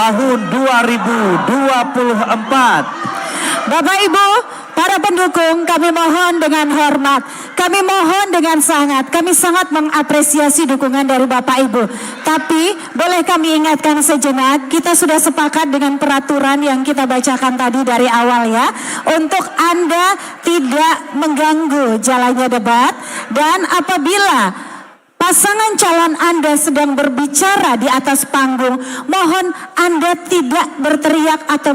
tahun 2024. Bapak Ibu, para pendukung, kami mohon dengan hormat, kami mohon dengan sangat, kami sangat mengapresiasi dukungan dari Bapak Ibu. Tapi boleh kami ingatkan sejenak, kita sudah sepakat dengan peraturan yang kita bacakan tadi dari awal ya, untuk Anda tidak mengganggu jalannya debat, dan apabila pasangan calon Anda sedang berbicara di atas panggung, mohon Anda tidak berteriak atau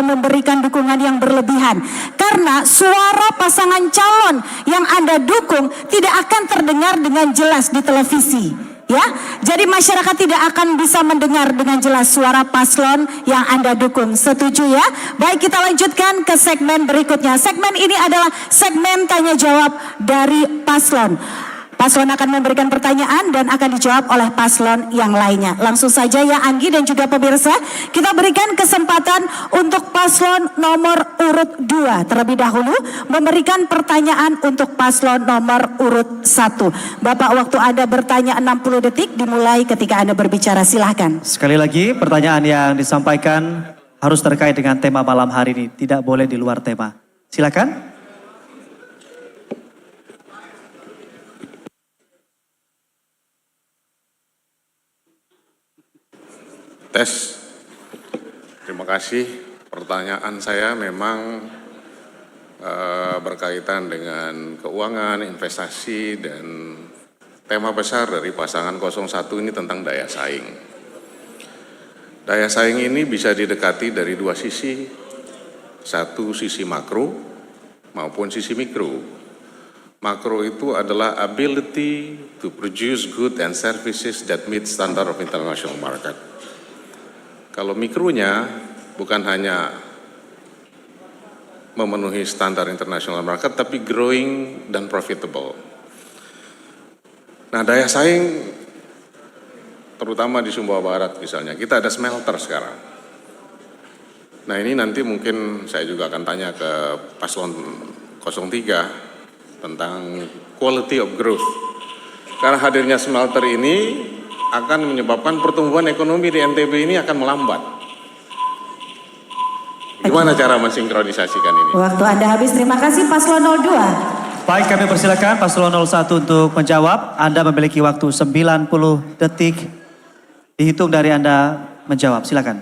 memberikan dukungan yang berlebihan. Karena suara pasangan calon yang Anda dukung tidak akan terdengar dengan jelas di televisi. Ya, jadi masyarakat tidak akan bisa mendengar dengan jelas suara paslon yang Anda dukung. Setuju ya? Baik, kita lanjutkan ke segmen berikutnya. Segmen ini adalah segmen tanya jawab dari paslon. Paslon akan memberikan pertanyaan dan akan dijawab oleh paslon yang lainnya. Langsung saja ya Anggi dan juga pemirsa, kita berikan kesempatan untuk paslon nomor urut 2 terlebih dahulu memberikan pertanyaan untuk paslon nomor urut 1. Bapak, waktu Anda bertanya 60 detik dimulai ketika Anda berbicara, silahkan. Sekali lagi pertanyaan yang disampaikan harus terkait dengan tema malam hari ini, tidak boleh di luar tema. Silakan. Tes. Terima kasih. Pertanyaan saya memang berkaitan dengan keuangan, investasi, dan tema besar dari pasangan 01 ini tentang daya saing. Daya saing ini bisa didekati dari dua sisi. Satu sisi makro maupun sisi mikro. Makro itu adalah ability to produce goods and services that meet standard of international market. Kalau mikronya bukan hanya memenuhi standar international market, tapi growing dan profitable. Nah, daya saing terutama di Sumbawa Barat misalnya, kita ada smelter sekarang. Nah, ini nanti mungkin saya juga akan tanya ke paslon 03 tentang quality of growth. Karena hadirnya smelter ini akan menyebabkan pertumbuhan ekonomi di NTB ini akan melambat. Gimana cara mensinkronisasikan ini? Waktu Anda habis, terima kasih paslon 02. Baik, kami persilakan paslon 01 untuk menjawab. Anda memiliki waktu 90 detik dihitung dari Anda menjawab. Silakan.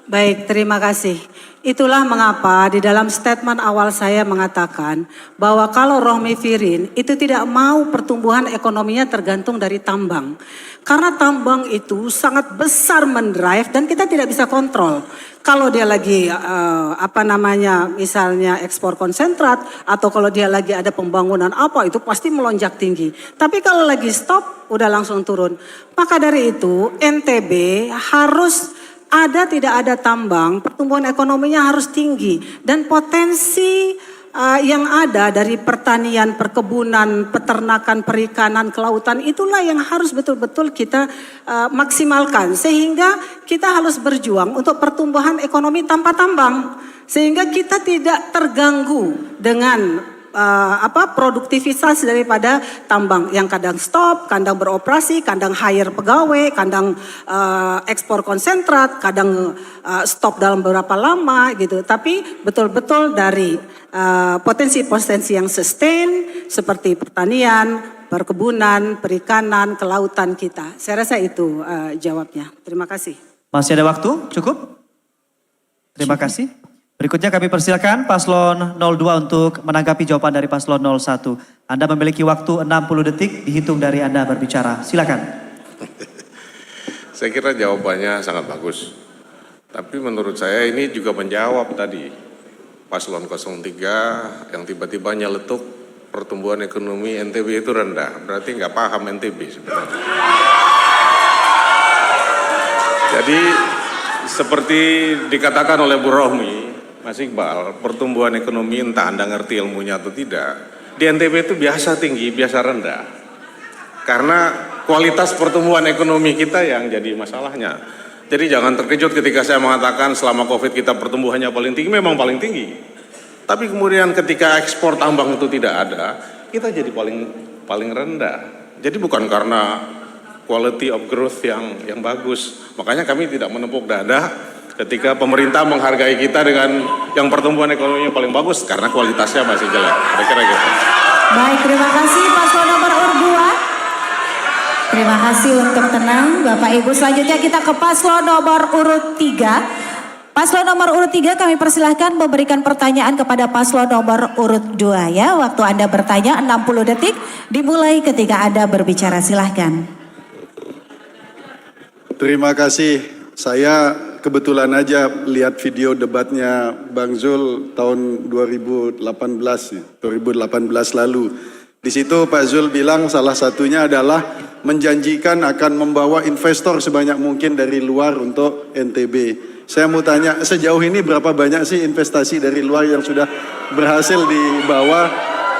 Baik, terima kasih. Itulah mengapa di dalam statement awal saya mengatakan bahwa kalau Rohmi Firin itu tidak mau pertumbuhan ekonominya tergantung dari tambang. Karena tambang itu sangat besar mendrive dan kita tidak bisa kontrol. Kalau dia lagi misalnya ekspor konsentrat atau kalau dia lagi ada pembangunan apa itu pasti melonjak tinggi. Tapi kalau lagi stop udah langsung turun. Maka dari itu NTB harus tidak ada tambang, pertumbuhan ekonominya harus tinggi dan potensi yang ada dari pertanian, perkebunan, peternakan, perikanan, kelautan itulah yang harus betul-betul kita maksimalkan sehingga kita harus berjuang untuk pertumbuhan ekonomi tanpa tambang sehingga kita tidak terganggu dengan produktivitas daripada tambang yang kadang stop, kadang beroperasi, kadang hire pegawai, kadang ekspor konsentrat, kadang stop dalam beberapa lama gitu. Tapi betul-betul dari potensi-potensi yang sustain seperti pertanian, perkebunan, perikanan, kelautan kita. Saya rasa itu jawabnya. Terima kasih. Masih ada waktu? Cukup? Terima kasih. Berikutnya kami persilakan paslon 02 untuk menanggapi jawaban dari paslon 01. Anda memiliki waktu 60 detik dihitung dari Anda berbicara. Silakan. Saya kira jawabannya sangat bagus. Tapi menurut saya ini juga menjawab tadi paslon 03 yang tiba-tiba nyeletuk pertumbuhan ekonomi NTB itu rendah. Berarti nggak paham NTB sebenarnya. Jadi seperti dikatakan oleh Bu Rohmi, Mas Iqbal, pertumbuhan ekonomi entah Anda ngerti ilmunya atau tidak, di NTB itu biasa tinggi, biasa rendah. Karena kualitas pertumbuhan ekonomi kita yang jadi masalahnya. Jadi jangan terkejut ketika saya mengatakan selama COVID kita pertumbuhannya paling tinggi, memang paling tinggi. Tapi kemudian ketika ekspor tambang itu tidak ada, kita jadi paling rendah. Jadi bukan karena quality of growth yang bagus. Makanya kami tidak menepuk dada ketika pemerintah menghargai kita dengan yang pertumbuhan ekonominya paling bagus karena kualitasnya masih jelek. Kira-kira gitu. Baik, terima kasih paslon nomor urut 2. Terima kasih untuk tenang Bapak Ibu. Selanjutnya kita ke paslon nomor urut 3. Paslon nomor urut 3 kami persilahkan memberikan pertanyaan kepada paslon nomor urut 2 ya. Waktu Anda bertanya 60 detik dimulai ketika Anda berbicara, silahkan. Terima kasih. Saya kebetulan aja lihat video debatnya Bang Zul tahun 2018 lalu. Di situ Pak Zul bilang salah satunya adalah menjanjikan akan membawa investor sebanyak mungkin dari luar untuk NTB. Saya mau tanya, sejauh ini berapa banyak sih investasi dari luar yang sudah berhasil dibawa?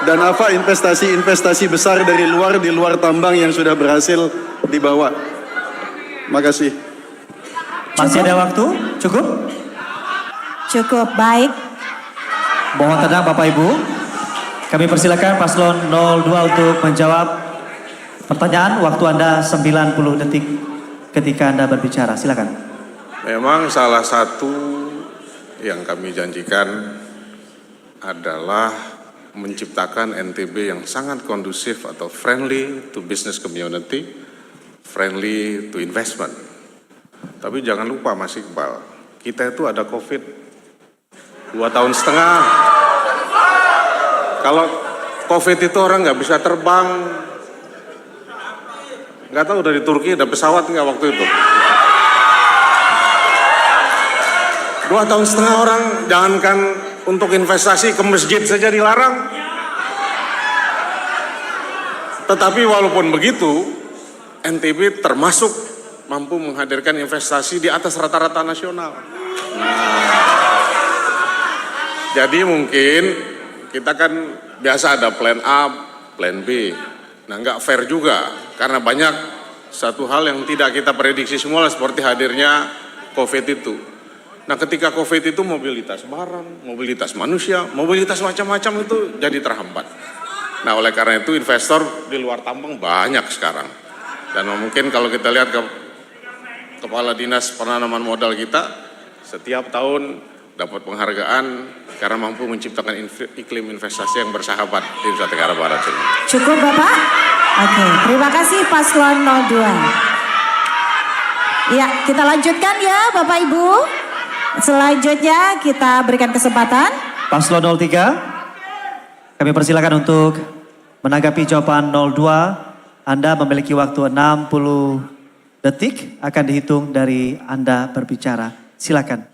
Dan apa investasi besar dari luar di luar tambang yang sudah berhasil dibawa? Makasih. Masih ada waktu? Cukup? Cukup, baik. Mohon tenang Bapak Ibu. Kami persilakan paslon 02 untuk menjawab pertanyaan. Waktu Anda 90 detik ketika Anda berbicara. Silakan. Memang salah satu yang kami janjikan adalah menciptakan NTB yang sangat kondusif atau friendly to business community, friendly to investment. Tapi jangan lupa Mas Iqbal, kita itu ada COVID 2,5 tahun. Kalau COVID itu orang nggak bisa terbang, nggak tahu dari Turki ada pesawat nggak waktu itu. 2,5 tahun orang, jangankan untuk investasi ke masjid saja dilarang. Tetapi walaupun begitu, NTB termasuk mampu menghadirkan investasi di atas rata-rata nasional. Jadi mungkin kita kan biasa ada plan A, plan B. Nah nggak fair juga, karena banyak satu hal yang tidak kita prediksi semula seperti hadirnya COVID itu. Nah ketika COVID itu mobilitas barang, mobilitas manusia, mobilitas macam-macam itu jadi terhambat. Nah oleh karena itu investor di luar tambang banyak sekarang. Dan mungkin kalau kita lihat ke Kepala Dinas Penanaman Modal kita setiap tahun dapat penghargaan karena mampu menciptakan iklim investasi yang bersahabat di Nusa Tenggara Barat ini. Cukup Bapak? Oke, terima kasih paslon 02. Ya, kita lanjutkan ya Bapak Ibu. Selanjutnya kita berikan kesempatan. Paslon 03, kami persilakan untuk menanggapi jawaban 02. Anda memiliki waktu 60 detik akan dihitung dari Anda berbicara. Silakan.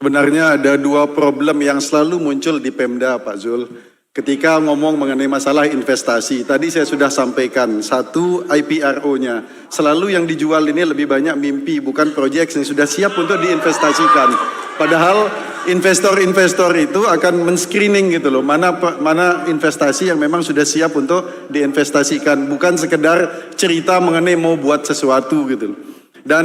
Sebenarnya ada dua problem yang selalu muncul di Pemda Pak Zul. Ketika ngomong mengenai masalah investasi, tadi saya sudah sampaikan, satu IPRO-nya. Selalu yang dijual ini lebih banyak mimpi, bukan proyek yang sudah siap untuk diinvestasikan. Padahal investor-investor itu akan men-screening gitu loh, mana investasi yang memang sudah siap untuk diinvestasikan, bukan sekedar cerita mengenai mau buat sesuatu gitu loh. Dan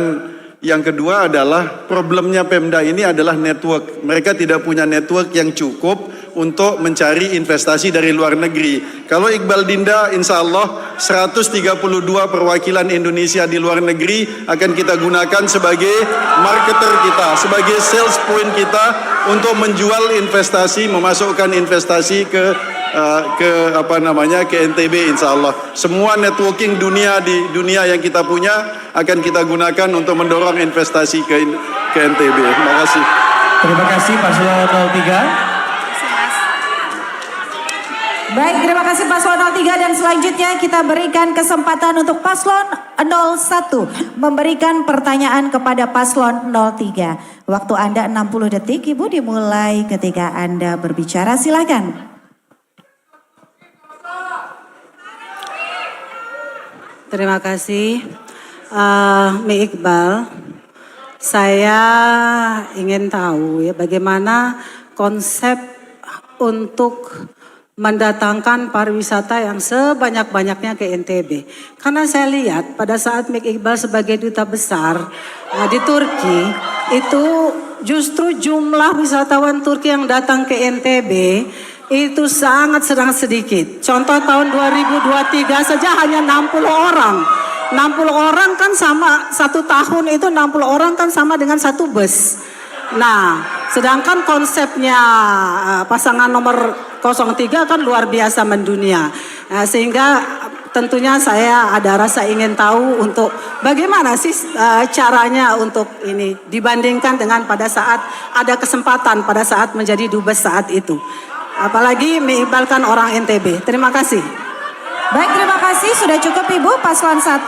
yang kedua adalah problemnya Pemda ini adalah network. Mereka tidak punya network yang cukup untuk mencari investasi dari luar negeri. Kalau Iqbal Dinda, insya Allah 132 perwakilan Indonesia di luar negeri akan kita gunakan sebagai marketer kita, sebagai sales point kita untuk menjual investasi, memasukkan investasi ke NTB insya Allah. Semua networking di dunia yang kita punya akan kita gunakan untuk mendorong investasi ke NTB. Terima kasih. Terima kasih paslon 03. Baik, terima kasih paslon 03 dan selanjutnya kita berikan kesempatan untuk paslon 01 memberikan pertanyaan kepada paslon 03. Waktu Anda 60 detik, Ibu, dimulai ketika Anda berbicara. Silakan. Terima kasih. Mi Iqbal, saya ingin tahu ya bagaimana konsep untuk mendatangkan pariwisata yang sebanyak-banyaknya ke NTB. Karena saya lihat pada saat Mik Iqbal sebagai duta besar di Turki, itu justru jumlah wisatawan Turki yang datang ke NTB itu sangat sedikit. Contoh tahun 2023 saja hanya 60 orang. 60 orang kan sama, 1 tahun itu 60 orang kan sama dengan 1 bus. Nah, sedangkan konsepnya pasangan nomor 03 kan luar biasa mendunia. Sehingga tentunya saya ada rasa ingin tahu untuk bagaimana sih caranya untuk ini dibandingkan dengan pada saat ada kesempatan pada saat menjadi dubes saat itu. Apalagi mengibalkan orang NTB. Terima kasih. Baik, terima kasih. Sudah cukup Ibu, paslon 1.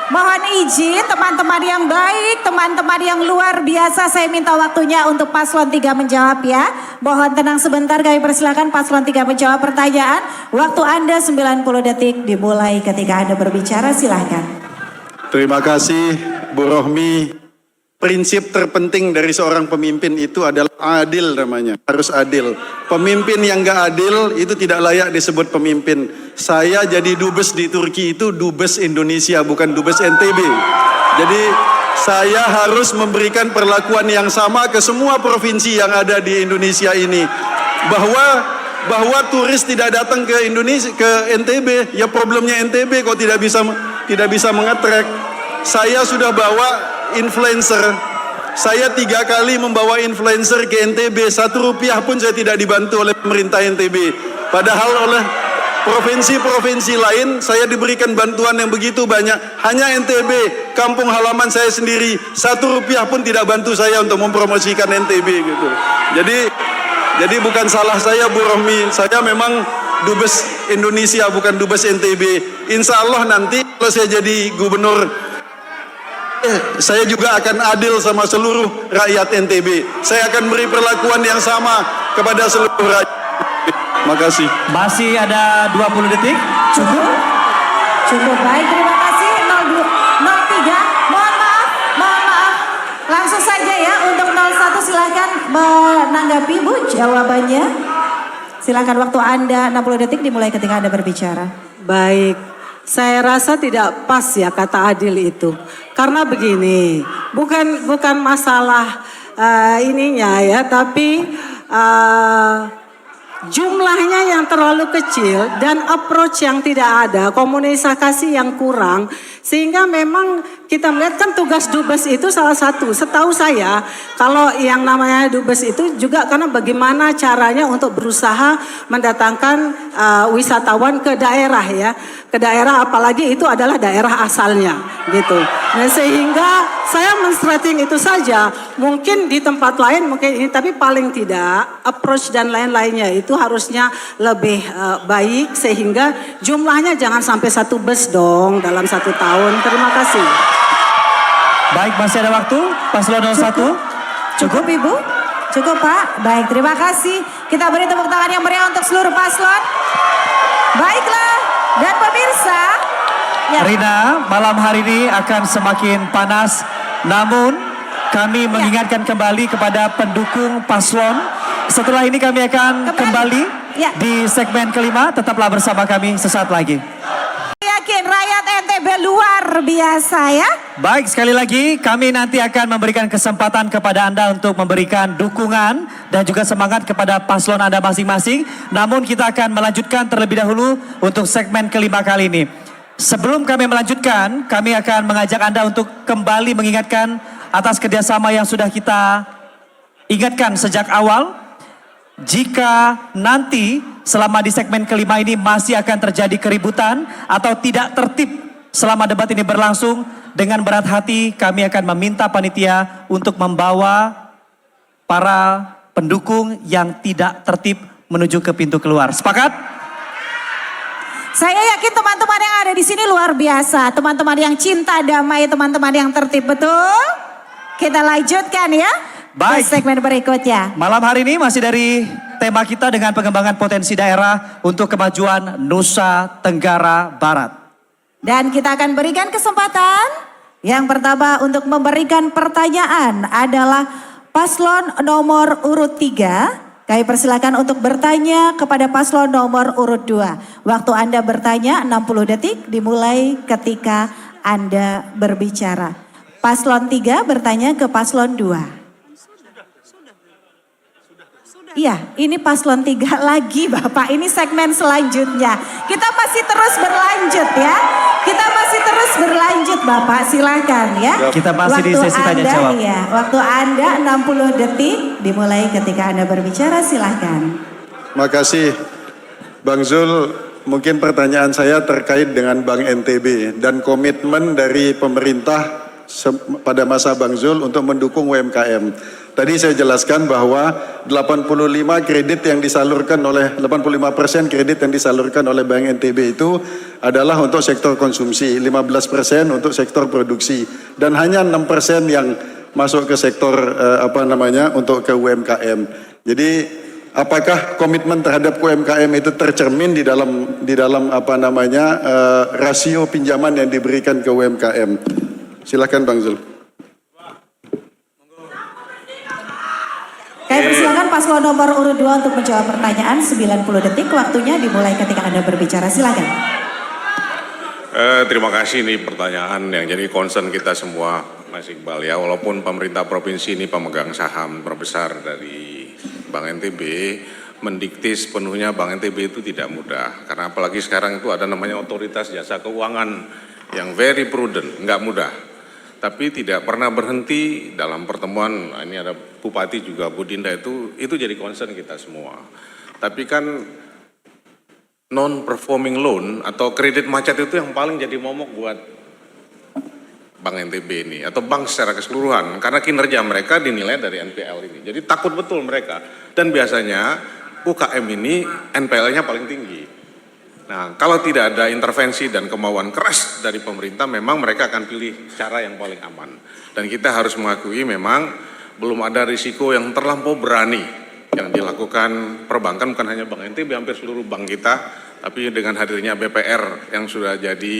Mohon izin teman-teman yang baik, teman-teman yang luar biasa, saya minta waktunya untuk paslon 3 menjawab ya. Mohon tenang sebentar, kami persilakan paslon 3 menjawab pertanyaan. Waktu Anda 90 detik dimulai ketika Anda berbicara, silahkan. Terima kasih Bu Rohmi. Prinsip terpenting dari seorang pemimpin itu adalah adil namanya, harus adil. Pemimpin yang gak adil itu tidak layak disebut pemimpin. Saya jadi dubes di Turki itu dubes Indonesia, bukan dubes NTB. Jadi saya harus memberikan perlakuan yang sama ke semua provinsi yang ada di Indonesia ini. Bahwa turis tidak datang ke Indonesia, ke NTB, ya problemnya NTB kok tidak bisa mengetrek. Saya sudah bawa influencer. Saya 3 kali membawa influencer ke NTB, 1 rupiah pun saya tidak dibantu oleh pemerintah NTB. Padahal oleh provinsi-provinsi lain saya diberikan bantuan yang begitu banyak. Hanya NTB, kampung halaman saya sendiri, 1 rupiah pun tidak bantu saya untuk mempromosikan NTB gitu. Jadi bukan salah saya Bu Rohmi, saya memang dubes Indonesia bukan dubes NTB. Insya Allah nanti kalau saya jadi gubernur, saya juga akan adil sama seluruh rakyat NTB. Saya akan beri perlakuan yang sama kepada seluruh rakyat. Makasih. Masih ada 20 detik. Cukup? Cukup, baik, terima kasih. 03, mohon maaf. Langsung saja ya, untuk 01 silahkan menanggapi Bu jawabannya. Silahkan, waktu Anda 60 detik dimulai ketika Anda berbicara. Baik, saya rasa tidak pas ya kata adil itu. Karena begini, bukan masalah ininya ya, tapi jumlahnya yang terlalu kecil dan approach yang tidak ada, komunikasi yang kurang, sehingga memang kita melihat kan tugas dubes itu salah satu, setahu saya kalau yang namanya dubes itu juga karena bagaimana caranya untuk berusaha mendatangkan wisatawan ke daerah ya, ke daerah apalagi itu adalah daerah asalnya gitu. Nah sehingga saya men-stretching itu saja, mungkin di tempat lain mungkin ini, tapi paling tidak approach dan lain-lainnya itu harusnya lebih baik sehingga jumlahnya jangan sampai 1 bus dong dalam 1 tahun. Terima kasih. Baik, masih ada waktu. Paslon 01. Cukup Ibu? Cukup Pak? Baik, terima kasih. Kita beri tepuk tangan yang meriah untuk seluruh paslon. Baiklah, dan pemirsa. Ya. Rina, malam hari ini akan semakin panas. Namun kami mengingatkan kembali kepada pendukung paslon. Setelah ini kami akan kembali di segmen kelima. Tetaplah bersama kami sesaat lagi. Yakin rakyat NTB luar biasa ya. Baik, sekali lagi kami nanti akan memberikan kesempatan kepada Anda untuk memberikan dukungan dan juga semangat kepada paslon Anda masing-masing. Namun kita akan melanjutkan terlebih dahulu untuk segmen kelima kali ini. Sebelum kami melanjutkan, kami akan mengajak Anda untuk kembali mengingatkan atas kerjasama yang sudah kita ingatkan sejak awal. Jika nanti selama di segmen kelima ini masih akan terjadi keributan atau tidak tertib selama debat ini berlangsung, dengan berat hati kami akan meminta panitia untuk membawa para pendukung yang tidak tertib menuju ke pintu keluar. Sepakat? Saya yakin teman-teman yang ada di sini luar biasa, teman-teman yang cinta damai, teman-teman yang tertib, betul? Kita lanjutkan ya. Baik. Ke segmen berikutnya. Malam hari ini masih dari tema kita dengan pengembangan potensi daerah untuk kemajuan Nusa Tenggara Barat. Dan kita akan berikan kesempatan yang pertama untuk memberikan pertanyaan adalah paslon nomor urut 3. Kami persilakan untuk bertanya kepada paslon nomor urut 2. Waktu Anda bertanya 60 detik dimulai ketika Anda berbicara. Paslon 3 bertanya ke paslon 2. Iya, ini paslon 3 lagi Bapak. Ini segmen selanjutnya. Kita masih terus berlanjut ya. Kita masih terus berlanjut Bapak, silakan ya. Kita masih di Waktu sesi tanya Anda, jawab. Ya, waktu Anda 60 detik dimulai ketika Anda berbicara, silakan. Makasih Bang Zul, mungkin pertanyaan saya terkait dengan Bank NTB dan komitmen dari pemerintah pada masa Bang Zul untuk mendukung UMKM. Tadi saya jelaskan bahwa 85% kredit yang disalurkan oleh Bank NTB itu adalah untuk sektor konsumsi, 15% untuk sektor produksi, dan hanya 6% yang masuk ke sektor untuk ke UMKM. Jadi apakah komitmen terhadap UMKM itu tercermin di dalam rasio pinjaman yang diberikan ke UMKM? Silakan Bang Zul. Kami persilakan paslon nomor urut 2 untuk menjawab pertanyaan 90 detik. Waktunya dimulai ketika Anda berbicara, silakan. Terima kasih, ini pertanyaan yang jadi concern kita semua, Mas Iqbal ya. Walaupun pemerintah provinsi ini pemegang saham terbesar dari Bank NTB, mendikte sepenuhnya Bank NTB itu tidak mudah. Karena apalagi sekarang itu ada namanya otoritas jasa keuangan yang very prudent, nggak mudah. Tapi tidak pernah berhenti dalam pertemuan, ini ada Bupati juga Bu Dinda itu jadi concern kita semua. Tapi kan non-performing loan atau kredit macet itu yang paling jadi momok buat Bank NTB ini atau bank secara keseluruhan karena kinerja mereka dinilai dari NPL ini. Jadi takut betul mereka dan biasanya UKM ini NPL-nya paling tinggi. Nah, kalau tidak ada intervensi dan kemauan keras dari pemerintah, memang mereka akan pilih cara yang paling aman. Dan kita harus mengakui memang belum ada risiko yang terlampau berani yang dilakukan perbankan, bukan hanya Bank NTB, hampir seluruh bank kita, tapi dengan hadirnya BPR yang sudah jadi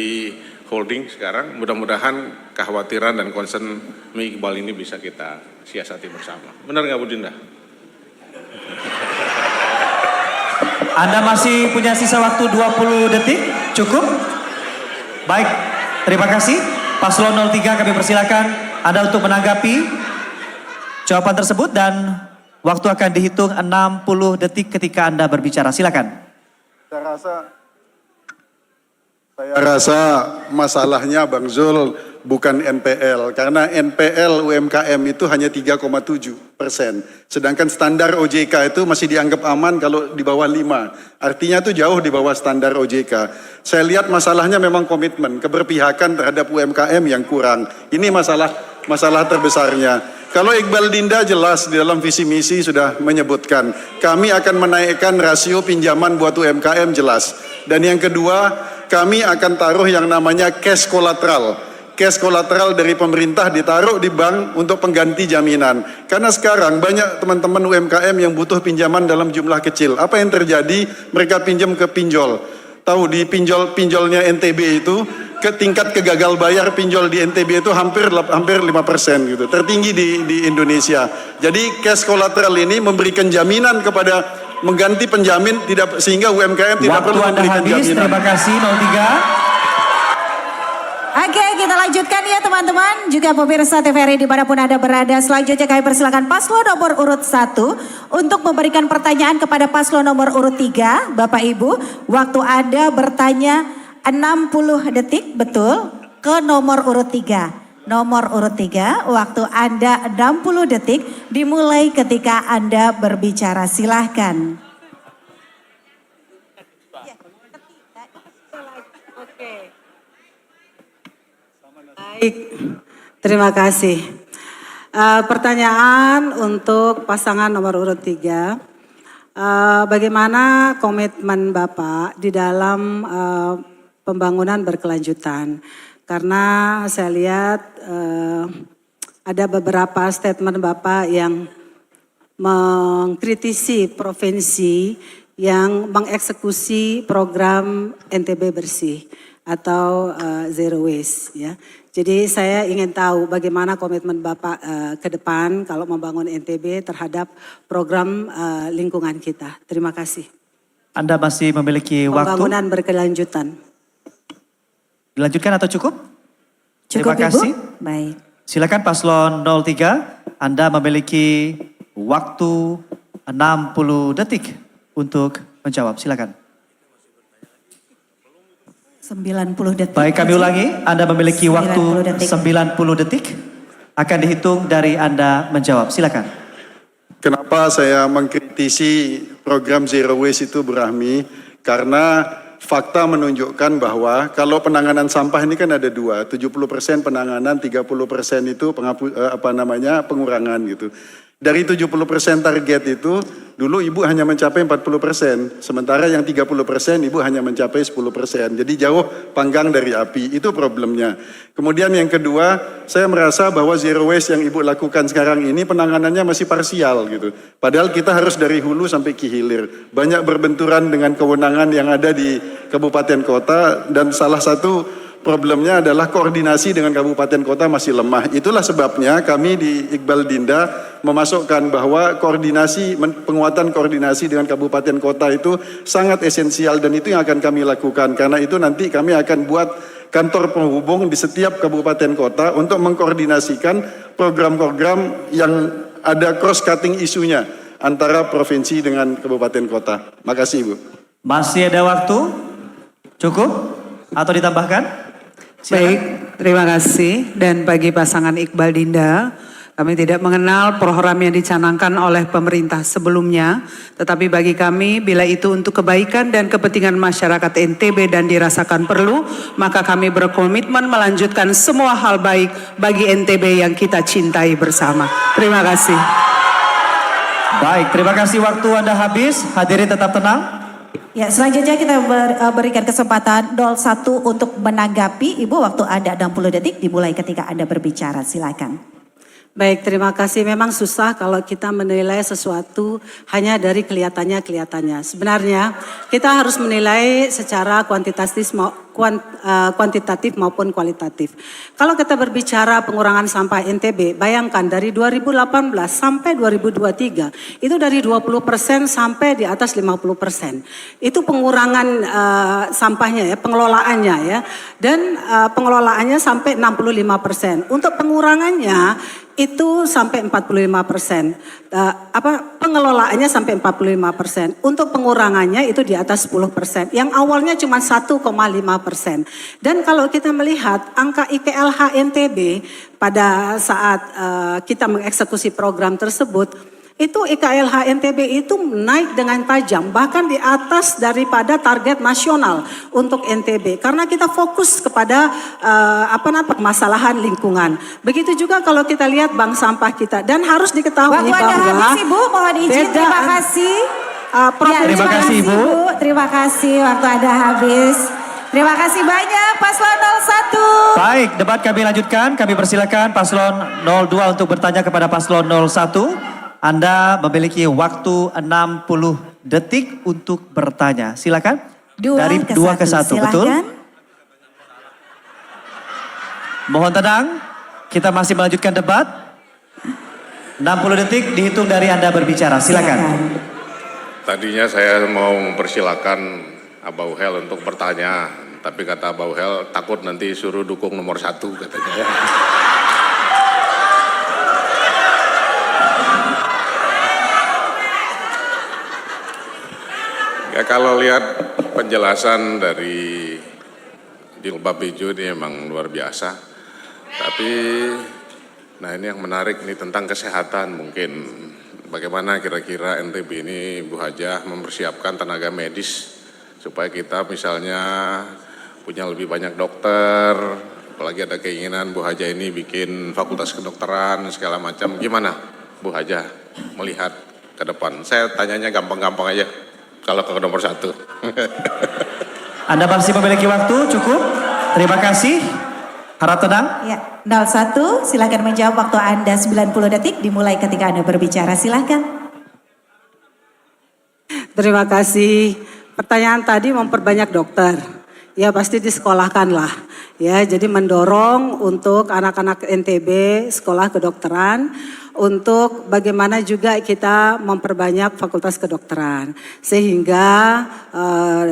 holding sekarang, mudah-mudahan kekhawatiran dan concern Mi Iqbal ini bisa kita siasati bersama. Benar nggak Bu Dinda? Anda masih punya sisa waktu 20 detik, cukup? Baik, terima kasih. Paslon 03 kami persilakan Anda untuk menanggapi jawaban tersebut dan waktu akan dihitung 60 detik ketika Anda berbicara. Silakan. Saya rasa masalahnya Bang Zul bukan NPL, karena NPL UMKM itu hanya 3,7%. Sedangkan standar OJK itu masih dianggap aman kalau di bawah 5. Artinya itu jauh di bawah standar OJK. Saya lihat masalahnya memang komitmen, keberpihakan terhadap UMKM yang kurang. Ini masalah terbesarnya. Kalau Iqbal Dinda jelas di dalam visi misi sudah menyebutkan, kami akan menaikkan rasio pinjaman buat UMKM jelas. Dan yang kedua, kami akan taruh yang namanya cash collateral. Cash collateral dari pemerintah ditaruh di bank untuk pengganti jaminan. Karena sekarang banyak teman-teman UMKM yang butuh pinjaman dalam jumlah kecil. Apa yang terjadi? Mereka pinjam ke pinjol. Tahu di pinjolnya NTB itu, ke tingkat kegagal bayar pinjol di NTB itu hampir 5% gitu. Tertinggi di Indonesia. Jadi cash collateral ini memberikan jaminan kepada mengganti penjamin sehingga UMKM tidak perlu memberikan jaminan. Terima kasih 03. Oke, kita lanjutkan ya teman-teman. Juga pemirsa TVRI dimanapun Anda berada. Selanjutnya kami persilakan paslon nomor urut 1 untuk memberikan pertanyaan kepada paslon nomor urut 3. Bapak Ibu, waktu Anda bertanya 60 detik, betul, ke nomor urut 3. Nomor urut 3, waktu Anda 60 detik dimulai ketika Anda berbicara. Silahkan. Baik, terima kasih. Pertanyaan untuk pasangan nomor urut 3. Bagaimana komitmen Bapak di dalam pembangunan berkelanjutan? Karena saya lihat ada beberapa statement Bapak yang mengkritisi provinsi yang mengeksekusi program NTB bersih atau zero waste ya. Jadi saya ingin tahu bagaimana komitmen Bapak ke depan kalau membangun NTB terhadap program lingkungan kita. Terima kasih. Anda masih memiliki waktu. Pembangunan berkelanjutan. Dilanjutkan atau cukup? Cukup, Terima kasih. Ibu? Baik. Silakan paslon 03, Anda memiliki waktu 60 detik untuk menjawab. Silakan. 90 detik. Baik, kami ulangi. Anda memiliki 90 waktu detik. 90 detik. Akan dihitung dari Anda menjawab. Silakan. Kenapa saya mengkritisi program Zero Waste itu, Bu Rahmi? Karena fakta menunjukkan bahwa kalau penanganan sampah ini kan ada dua, 70% penanganan, 30% itu pengurangan gitu. Dari 70% target itu, dulu Ibu hanya mencapai 40%, sementara yang 30% Ibu hanya mencapai 10%. Jadi jauh panggang dari api, itu problemnya. Kemudian yang kedua, saya merasa bahwa zero waste yang Ibu lakukan sekarang ini penanganannya masih parsial gitu. Padahal kita harus dari hulu sampai ke hilir. Banyak berbenturan dengan kewenangan yang ada di kabupaten kota, dan salah satu problemnya adalah koordinasi dengan kabupaten kota masih lemah. Itulah sebabnya kami di Iqbal Dinda memasukkan bahwa penguatan koordinasi dengan kabupaten kota itu sangat esensial, dan itu yang akan kami lakukan. Karena itu nanti kami akan buat kantor penghubung di setiap kabupaten kota untuk mengkoordinasikan program-program yang ada cross-cutting isunya antara provinsi dengan kabupaten kota. Makasih Ibu. Masih ada waktu? Cukup? Atau ditambahkan? Silakan. Baik, terima kasih. Dan bagi pasangan Iqbal Dinda, kami tidak mengenal program yang dicanangkan oleh pemerintah sebelumnya. Tetapi bagi kami, bila itu untuk kebaikan dan kepentingan masyarakat NTB dan dirasakan perlu, maka kami berkomitmen melanjutkan semua hal baik bagi NTB yang kita cintai bersama. Terima kasih. Baik, terima kasih, waktu Anda habis. Hadirin tetap tenang. Ya, selanjutnya kita berikan kesempatan 01 untuk menanggapi. Ibu, waktu Anda 60 detik dimulai ketika Anda berbicara. Silakan. Baik, terima kasih. Memang susah kalau kita menilai sesuatu hanya dari kelihatannya. Sebenarnya kita harus menilai secara kuantitatif maupun kualitatif. Kalau kita berbicara pengurangan sampah NTB, bayangkan dari 2018 sampai 2023 itu dari 20% sampai di atas 50%. Itu pengurangan sampahnya ya, pengelolaannya ya, dan pengelolaannya sampai 65%. Untuk pengurangannya itu sampai 45%. Pengelolaannya sampai 45%. Untuk pengurangannya itu di atas 10%. Yang awalnya cuma 1,5%. Dan kalau kita melihat angka IKLH NTB pada saat kita mengeksekusi program tersebut, itu IKLH NTB itu naik dengan tajam, bahkan di atas daripada target nasional untuk NTB, karena kita fokus kepada permasalahan lingkungan. Begitu juga kalau kita lihat bank sampah kita, dan harus diketahui Waktu Anda habis Ibu, mohon izin. Terima kasih. Terima kasih Ibu. Terima kasih, waktu Anda habis. Terima kasih banyak Paslon 01. Baik, debat kami lanjutkan. Kami persilakan Paslon 02 untuk bertanya kepada Paslon 01. Anda memiliki waktu 60 detik untuk bertanya. Silakan. Dari 2 ke 1, betul? Mohon tenang, kita masih melanjutkan debat. 60 detik dihitung dari Anda berbicara. Silakan. Tadinya saya mau mempersilakan Abah Uhel untuk bertanya, tapi kata Abah Uhel takut nanti suruh dukung nomor 1 katanya. Ya, kalau lihat penjelasan dari Jilbab Ijo ini emang luar biasa. Tapi, nah ini yang menarik nih tentang kesehatan mungkin. Bagaimana kira-kira NTB ini Bu Hajah mempersiapkan tenaga medis supaya kita misalnya punya lebih banyak dokter. Apalagi ada keinginan Bu Hajah ini bikin fakultas kedokteran segala macam. Gimana Bu Hajah melihat ke depan? Saya tanyanya gampang-gampang aja. Kalau ke nomor 1. Anda masih memiliki waktu cukup. Terima kasih. Harap tenang. Ya, 01 silakan menjawab, waktu Anda 90 detik dimulai ketika Anda berbicara. Silakan. Terima kasih. Pertanyaan tadi memperbanyak dokter. Ya pasti disekolahkan lah. Ya, jadi mendorong untuk anak-anak NTB sekolah kedokteran. untuk bagaimana juga kita memperbanyak fakultas kedokteran sehingga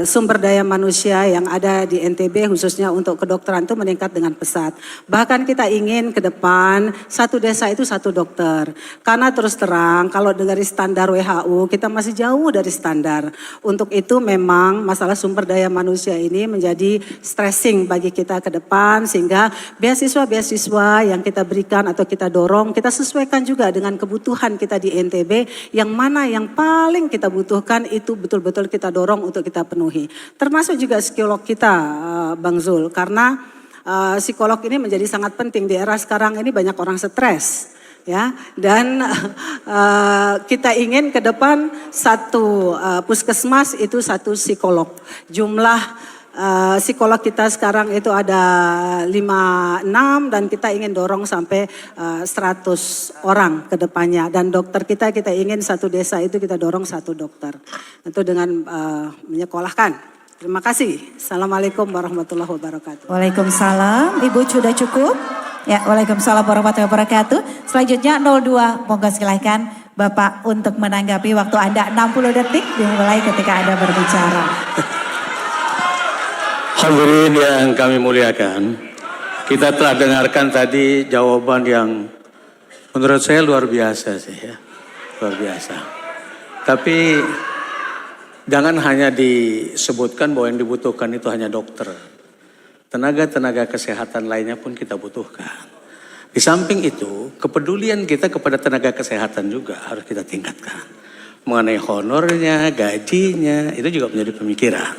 sumber daya manusia yang ada di NTB khususnya untuk kedokteran itu meningkat dengan pesat. Bahkan kita ingin ke depan satu desa itu satu dokter. Karena terus terang kalau dari standar WHO kita masih jauh dari standar. Untuk itu memang masalah sumber daya manusia ini menjadi stressing bagi kita ke depan sehingga beasiswa-beasiswa yang kita berikan atau kita dorong kita sesuaikan juga dengan kebutuhan kita di NTB yang mana yang paling kita butuhkan itu betul-betul kita dorong untuk kita penuhi. Termasuk juga psikolog kita Bang Zul karena psikolog ini menjadi sangat penting di era sekarang ini banyak orang stres. Ya, dan kita ingin ke depan satu puskesmas itu satu psikolog. Jumlah psikolog kita sekarang itu ada 5-6 dan kita ingin dorong sampai 100 orang ke depannya. Dan dokter kita ingin satu desa itu kita dorong satu dokter. Itu dengan menyekolahkan. Terima kasih. Assalamualaikum warahmatullahi wabarakatuh. Waalaikumsalam. Ibu sudah cukup? Ya, waalaikumsalam warahmatullahi wabarakatuh. Selanjutnya 02, monggo silahkan Bapak untuk menanggapi waktu Anda 60 detik dimulai ketika Anda berbicara. Hadirin yang kami muliakan, kita telah dengarkan tadi jawaban yang menurut saya luar biasa sih ya, luar biasa. Tapi jangan hanya disebutkan bahwa yang dibutuhkan itu hanya dokter. Tenaga-tenaga kesehatan lainnya pun kita butuhkan. Di samping itu, kepedulian kita kepada tenaga kesehatan juga harus kita tingkatkan. Mengenai honornya, gajinya, itu juga menjadi pemikiran.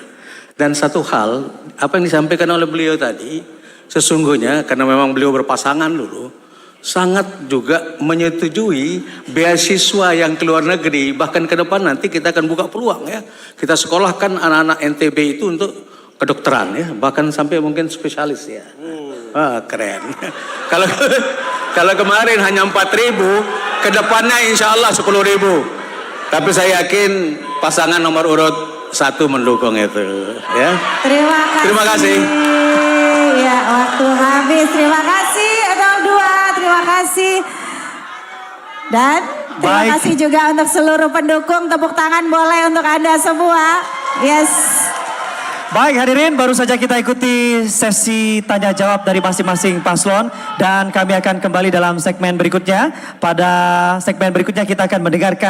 Dan satu hal, apa yang disampaikan oleh beliau tadi, sesungguhnya karena memang beliau berpasangan dulu, sangat juga menyetujui beasiswa yang ke luar negeri. Bahkan ke depan nanti kita akan buka peluang ya. Kita sekolahkan anak-anak NTB itu untuk kedokteran ya, bahkan sampai mungkin spesialis ya. Wah, keren. Kalau kemarin hanya 4.000, ke depannya insya Allah 10.000. Tapi saya yakin pasangan nomor urut 1 mendukung itu ya. Terima kasih. Ya, waktu habis. Terima kasih 02, terima kasih. Dan terima kasih juga untuk seluruh pendukung. Tepuk tangan boleh untuk Anda semua. Yes. Baik hadirin, baru saja kita ikuti sesi tanya jawab dari masing-masing paslon dan kami akan kembali dalam segmen berikutnya. Pada segmen berikutnya kita akan mendengarkan